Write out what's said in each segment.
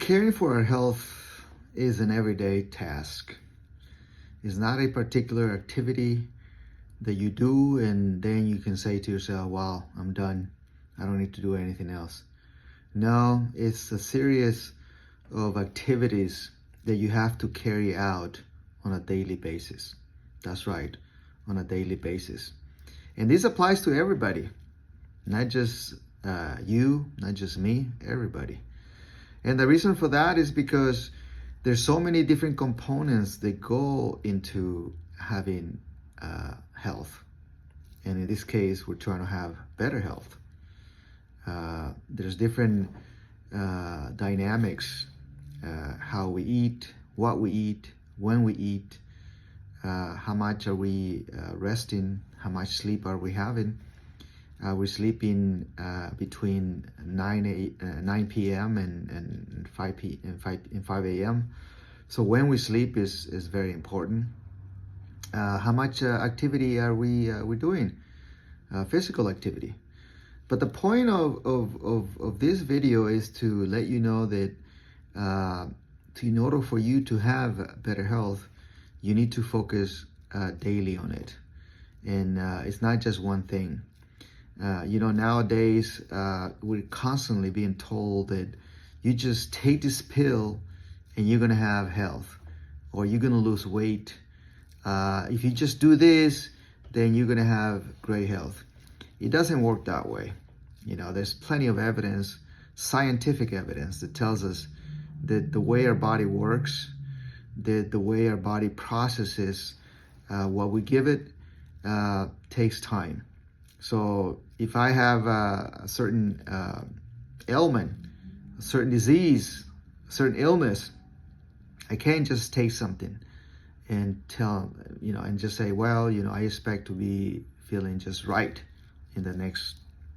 caring for our health is an everyday task. It's not a particular activity that you do and then you can say to yourself, wow, I'm done. I don't need to do anything else. No, it's a series of activities that you have to carry out on a daily basis. That's right, on a daily basis. And this applies to everybody, not just you, not just me, everybody. And the reason for that is because there's so many different components that go into having health. And in this case, we're trying to have better health. There's different dynamics, how we eat, what we eat, when we eat, how much are we resting, how much sleep are we having. We're sleeping between 9 p.m. and 5 a.m. So when we sleep is very important. How much activity are we doing? Physical activity. But the point of this video is to let you know that in order for you to have better health, you need to focus daily on it. And it's not just one thing. Nowadays, we're constantly being told that you just take this pill and you're going to have health, or you're going to lose weight. If you just do this, then you're going to have great health. It doesn't work that way. There's plenty of evidence, scientific evidence, that tells us that the way our body works, that the way our body processes what we give it takes time. So if I have a certain ailment, a certain disease, a certain illness, I can't just take something and and just say, well, I expect to be feeling just right in the next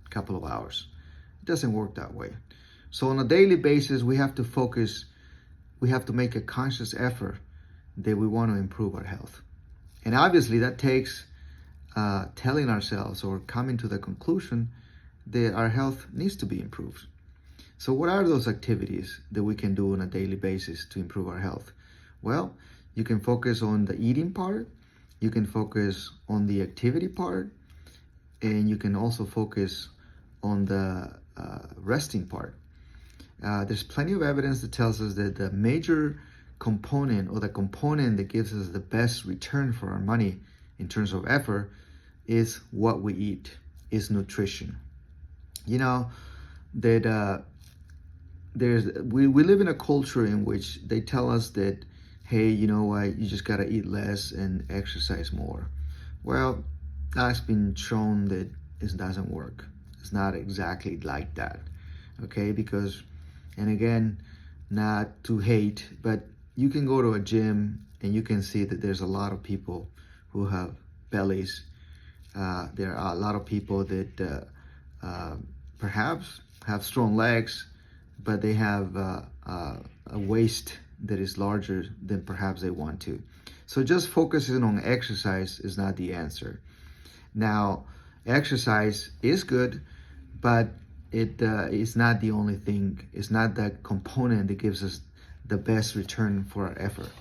couple of hours. It doesn't work that way. So on a daily basis, we have to focus, we have to make a conscious effort that we want to improve our health. And obviously that takes telling ourselves or coming to the conclusion that our health needs to be improved. So what are those activities that we can do on a daily basis to improve our health? Well, you can focus on the eating part, you can focus on the activity part, and you can also focus on the resting part. There's plenty of evidence that tells us that the major component, or the component that gives us the best return for our money in terms of effort, is what we eat, is nutrition. We live in a culture in which they tell us that, hey, you know what, you just gotta eat less and exercise more. Well, that's been shown that it doesn't work. It's not exactly like that, okay? Because, and again, not to hate, but you can go to a gym and you can see that there's a lot of people who have bellies. There are a lot of people that perhaps have strong legs, but they have a waist that is larger than perhaps they want to. So just focusing on exercise is not the answer. Now, exercise is good, but it is not the only thing. It's not that component that gives us the best return for our effort.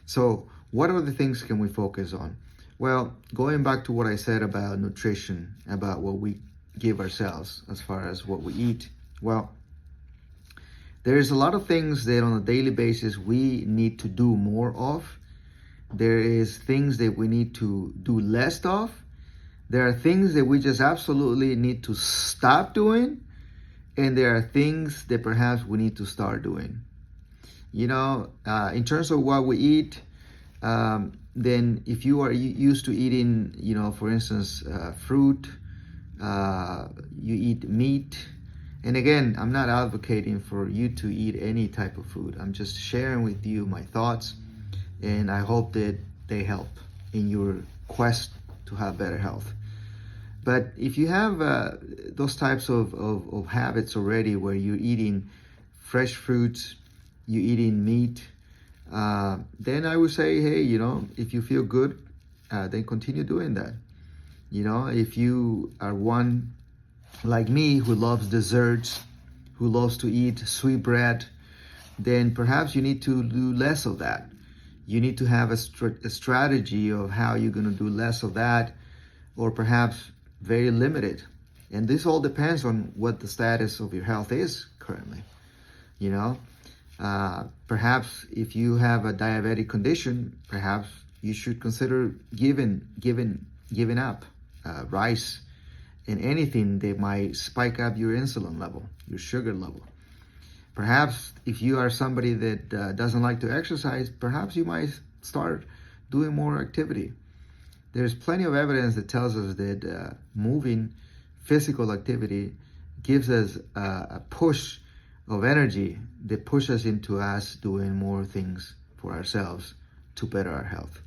So what other things can we focus on? Well, going back to what I said about nutrition, about what we give ourselves as far as what we eat, well, there's a lot of things that on a daily basis we need to do more of. There is things that we need to do less of. There are things that we just absolutely need to stop doing. And there are things that perhaps we need to start doing. In terms of what we eat, then if you are used to eating, for instance, fruit, you eat meat. And again, I'm not advocating for you to eat any type of food. I'm just sharing with you my thoughts, and I hope that they help in your quest to have better health. But if you have those types of habits already, where you're eating fresh fruits, you're eating meat, then I would say, hey, if you feel good, then continue doing that. If you are one like me who loves desserts, who loves to eat sweet bread, then perhaps you need to do less of that. You need to have a strategy of how you're going to do less of that, or perhaps very limited. And this all depends on what the status of your health is currently. You know, perhaps if you have a diabetic condition, perhaps you should consider giving up rice and anything that might spike up your insulin level, your sugar level. Perhaps if you are somebody that doesn't like to exercise, perhaps you might start doing more activity. There's plenty of evidence that tells us that moving, physical activity, gives us a push of energy that pushes into us doing more things for ourselves to better our health.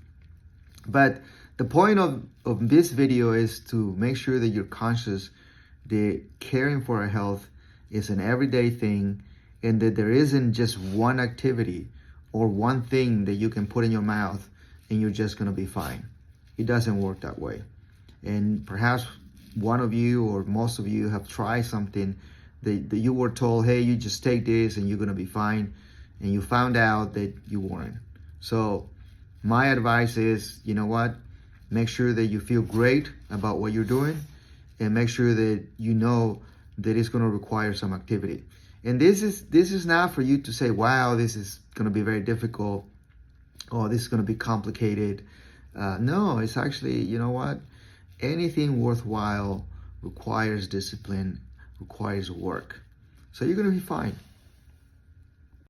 But the point of this video is to make sure that you're conscious that caring for our health is an everyday thing, and that there isn't just one activity or one thing that you can put in your mouth and you're just going to be fine. It doesn't work that way. And perhaps one of you or most of you have tried something that you were told, hey, you just take this and you're going to be fine, and you found out that you weren't. So my advice is, you know what? Make sure that you feel great about what you're doing, and make sure that you know that it's going to require some activity. And this is not for you to say, wow, this is going to be very difficult, or this is going to be complicated. No, it's actually, you know what? Anything worthwhile requires discipline, requires work. So you're going to be fine.